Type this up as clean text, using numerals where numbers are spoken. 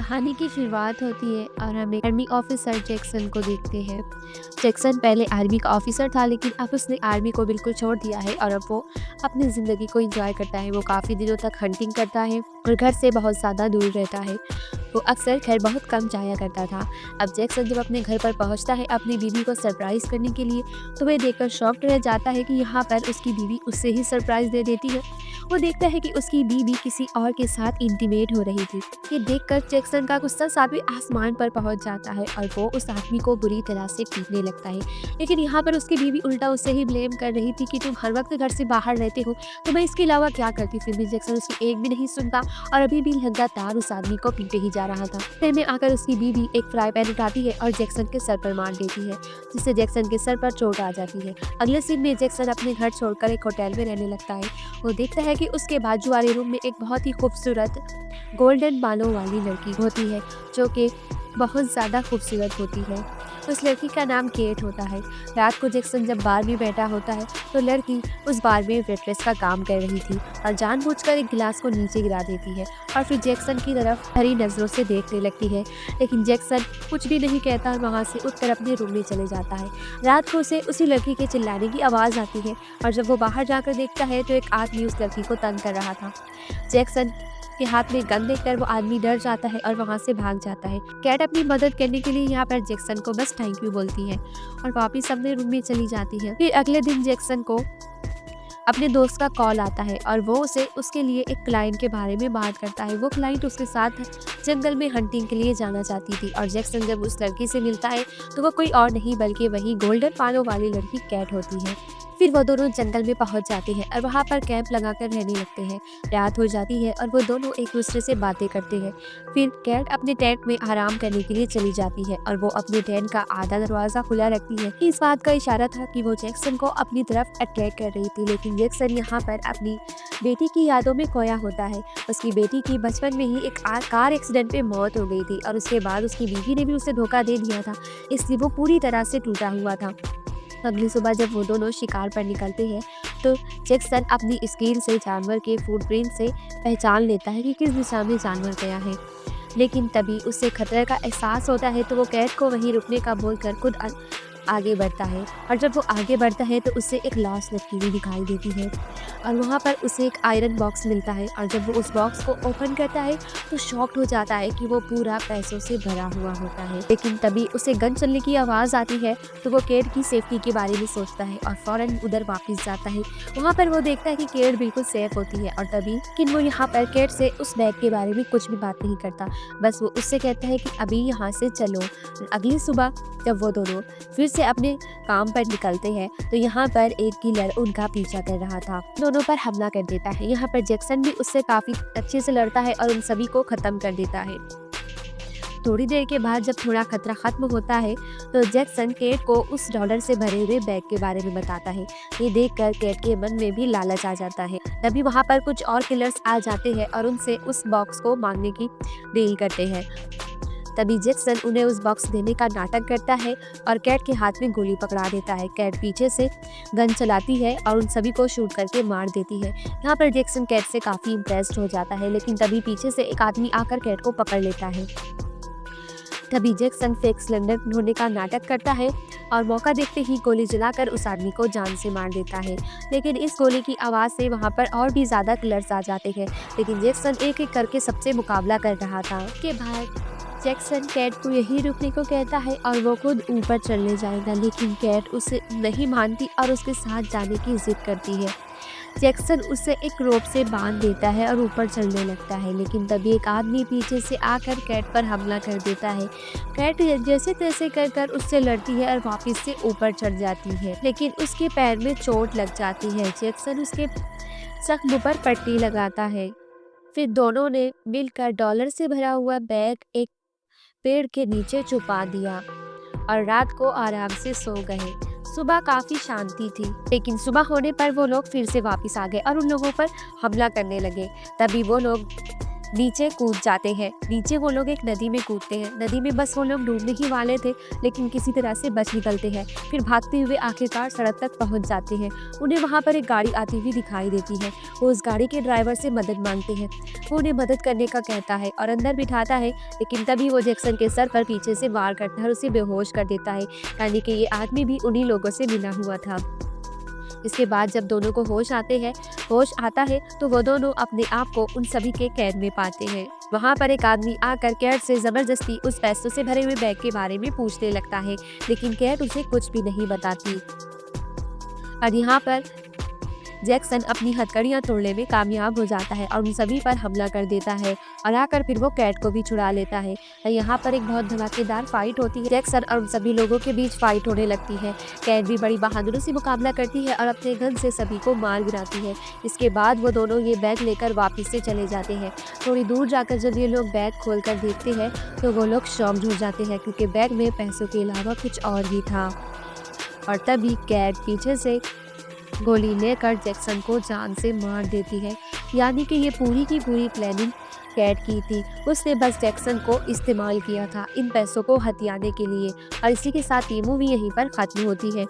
कहानी की शुरुआत होती है और हम एक आर्मी ऑफिसर जैक्सन को देखते हैं। जैक्सन पहले आर्मी का ऑफिसर था, लेकिन अब उसने आर्मी को बिल्कुल छोड़ दिया है और अब वो अपनी ज़िंदगी को एंजॉय करता है। वो काफ़ी दिनों तक हंटिंग करता है और घर से बहुत ज़्यादा दूर रहता है। वो अक्सर घर बहुत कम जाया करता था। अब जैक्सन जब अपने घर पर पहुंचता है अपनी बीवी को सरप्राइज़ करने के लिए, तो वह देखकर शॉक्ड रह जाता है कि यहाँ पर उसकी बीवी उससे ही सरप्राइज़ दे देती है। वो देखता है कि उसकी बीवी किसी और के साथ इंटीमेट हो रही थी। ये देखकर जैक्सन का गुस्सा सातवें आसमान पर पहुंच जाता है और वो उस आदमी को बुरी तरह से पीटने लगता है। लेकिन यहाँ पर उसकी बीवी उल्टा उससे ही ब्लेम कर रही थी कि तुम हर वक्त घर से बाहर रहते हो, तो मैं इसके अलावा क्या करती। फिर भी जैक्सन उसकी एक भी नहीं सुनता और अभी भी लगातार उस आदमी को पीटे ही जा रहा था। फिर में आकर उसकी बीवी एक फ्राई पैन उठाती है और जैक्सन के सर पर मार देती है, जिससे जैक्सन के सर पर चोट आ जाती है। अगले सीन में जैक्सन अपने घर छोड़कर एक होटल में रहने लगता है। वो देखता है कि उसके बाजू वाले रूम में एक बहुत ही खूबसूरत गोल्डन बालों वाली लड़की होती है, जो कि बहुत ज़्यादा खूबसूरत होती है। उस लड़की का नाम केट होता है। रात को जैक्सन जब बार में बैठा होता है तो लड़की उस बार में वेट्रेस का काम कर रही थी और जानबूझकर एक गिलास को नीचे गिरा देती है और फिर जैक्सन की तरफ हरी नज़रों से देखने लगती है। लेकिन जैक्सन कुछ भी नहीं कहता और वहाँ से उठकर अपने रूम में चले जाता है। रात को उसे उसी लड़की के चिल्लाने की आवाज़ आती है और जब वो बाहर जाकर देखता है तो एक आदमी उस लड़की को तंग कर रहा था। जैक्सन के हाथ में गन देखकर वो आदमी डर जाता है और वहाँ से भाग जाता है। कैट अपनी मदद करने के लिए यहाँ पर जैक्सन को बस थैंक यू बोलती है और वापिस अपने रूम में चली जाती है। फिर अगले दिन जैक्सन को अपने दोस्त का कॉल आता है और वो उसे उसके लिए एक क्लाइंट के बारे में बात करता है। वो क्लाइंट उसके साथ जंगल में हंटिंग के लिए जाना चाहती थी और जैक्सन जब उस लड़की से मिलता है तो वो कोई और नहीं बल्कि वही गोल्डन बालों वाली लड़की कैट होती है। फिर वो दोनों जंगल में पहुंच जाते हैं और वहाँ पर कैंप लगाकर रहने लगते हैं। रात हो जाती है और वो दोनों एक दूसरे से बातें करते हैं। फिर कैट अपने टेंट में आराम करने के लिए चली जाती है और वो अपने टेंट का आधा दरवाजा खुला रखती है। इस बात का इशारा था कि वो जैक्सन को अपनी तरफ अट्रैक्ट कर रही थी। लेकिन जैक्सन यहाँ पर अपनी बेटी की यादों में खोया होता है। उसकी बेटी की बचपन में ही एक कार एक्सीडेंट में मौत हो गई थी और उसके बाद उसकी बीवी ने भी उसे धोखा दे दिया था, इसलिए वो पूरी तरह से टूटा हुआ था। अगली सुबह जब वो दोनों शिकार पर निकलते हैं तो जैक्सन अपनी स्केल से जानवर के फुटप्रिंट से पहचान लेता है कि किस दिशा में जानवर गया है। लेकिन तभी उसे खतरे का एहसास होता है तो वो कैट को वहीं रुकने का बोलकर खुद आगे बढ़ता है और जब वो आगे बढ़ता है तो उसे एक लाश लटकी हुई दिखाई देती है और वहाँ पर उसे एक आयरन बॉक्स मिलता है और जब वो उस बॉक्स को ओपन करता है तो शॉक्ड हो जाता है कि वो पूरा पैसों से भरा हुआ होता है। लेकिन तभी उसे गन चलने की आवाज़ आती है तो वो केट की सेफ्टी के बारे में सोचता है और फौरन उधर वापस जाता है। वहाँ पर वो देखता है कि केट बिल्कुल सेफ होती है और तभी लेकिन वो यहाँ पर केट से उस बैग के बारे में कुछ भी बात नहीं करता, बस वो उससे कहता है कि अभी यहाँ से चलो। अगली सुबह जब वो दोनों फिर से अपने काम पर निकलते हैं तो यहाँ पर एक किलर उनका पीछा कर रहा था, दोनों पर हमला कर देता है। यहाँ पर जैक्सन भी उससे काफी अच्छे से लड़ता है और उन सभी को खत्म कर देता है। थोड़ी देर के बाद जब थोड़ा खतरा खत्म होता है तो जैक्सन केट को उस डॉलर से भरे हुए बैग के बारे में बताता है। ये देखकर केट के मन में भी लालच आ जाता है। तभी वहाँ पर कुछ और किलर्स आ जाते हैं और उनसे उस बॉक्स को मांगने की डील करते हैं। तभी जैक्सन उन्हें उस बॉक्स देने का नाटक करता है और कैट के हाथ में गोली पकड़ा देता है। कैट पीछे से गन चलाती है और उन सभी को शूट करके मार देती है। यहाँ पर जैक्सन कैट से काफ़ी इम्प्रेस्ड हो जाता है, लेकिन तभी पीछे से एक आदमी आकर कैट को पकड़ लेता है। तभी जैक्सन फेक सिलेंडर ढूंढने का नाटक करता है और मौका देखते ही गोली जलाकर उस आदमी को जान से मार देता है। लेकिन इस गोली की आवाज़ से वहाँ पर और भी ज़्यादा किलर्स आ जाते हैं, लेकिन जैक्सन एक एक करके सबसे मुकाबला कर रहा था। के बाद जैक्सन कैट को यही रुकने को कहता है और वो खुद ऊपर चलने जाएगा, लेकिन कैट उसे नहीं मानती और उसके साथ जाने की जिद करती है। जैक्सन उसे एक रोप से बांध देता है और ऊपर चलने लगता है, लेकिन तभी एक आदमी पीछे से आकर कैट पर हमला कर देता है। कैट जैसे तैसे कर कर उससे लड़ती है और वापस से ऊपर चढ़ जाती है, लेकिन उसके पैर में चोट लग जाती है। जैक्सन उसके जख्म पर पट्टी लगाता है। फिर दोनों ने मिलकर डॉलर से भरा हुआ बैग एक पेड़ के नीचे छुपा दिया और रात को आराम से सो गए। सुबह काफी शांति थी, लेकिन सुबह होने पर वो लोग फिर से वापस आ गए और उन लोगों पर हमला करने लगे। तभी वो लोग नीचे कूद जाते हैं। नीचे वो लोग एक नदी में कूदते हैं। नदी में बस वो लोग डूबने ही वाले थे, लेकिन किसी तरह से बच निकलते हैं। फिर भागते हुए आखिरकार सड़क तक पहुंच जाते हैं। उन्हें वहां पर एक गाड़ी आती हुई दिखाई देती है। वो उस गाड़ी के ड्राइवर से मदद मांगते हैं। वो उन्हें मदद करने का कहता है और अंदर बिठाता है, लेकिन तभी वो जैक्सन के सर पर पीछे से वार करता है और उसे बेहोश कर देता है। यानी कि ये आदमी भी उन्हीं लोगों से मिला हुआ था। इसके बाद जब दोनों को होश आता है तो वो दोनों अपने आप को उन सभी के कैद में पाते हैं। वहाँ पर एक आदमी आकर कैट से जबरदस्ती उस पैसों से भरे हुए बैग के बारे में पूछने लगता है, लेकिन कैट उसे कुछ भी नहीं बताती। और यहाँ पर जैक्सन अपनी हथकड़ियाँ तोड़ने में कामयाब हो जाता है और उन सभी पर हमला कर देता है और आकर फिर वो कैट को भी छुड़ा लेता है। और यहाँ पर एक बहुत धमाकेदार फाइट होती है। जैक्सन और उन सभी लोगों के बीच फाइट होने लगती है। कैट भी बड़ी बहादुरी से मुकाबला करती है और अपने गन से सभी को मार गिराती है। इसके बाद वो दोनों ये बैग लेकर वापस से चले जाते हैं। थोड़ी दूर जाकर जब ये लोग बैग खोल कर देखते हैं तो वो लोग शॉक्ड हो जाते हैं, क्योंकि बैग में पैसों के अलावा कुछ और ही था। और तभी कैट पीछे से गोली लेकर जैक्सन को जान से मार देती है। यानी कि ये पूरी की पूरी प्लानिंग कैट की थी। उसने बस जैक्सन को इस्तेमाल किया था इन पैसों को हथियाने के लिए। और इसी के साथ ये मूवी यहीं पर ख़त्म होती है।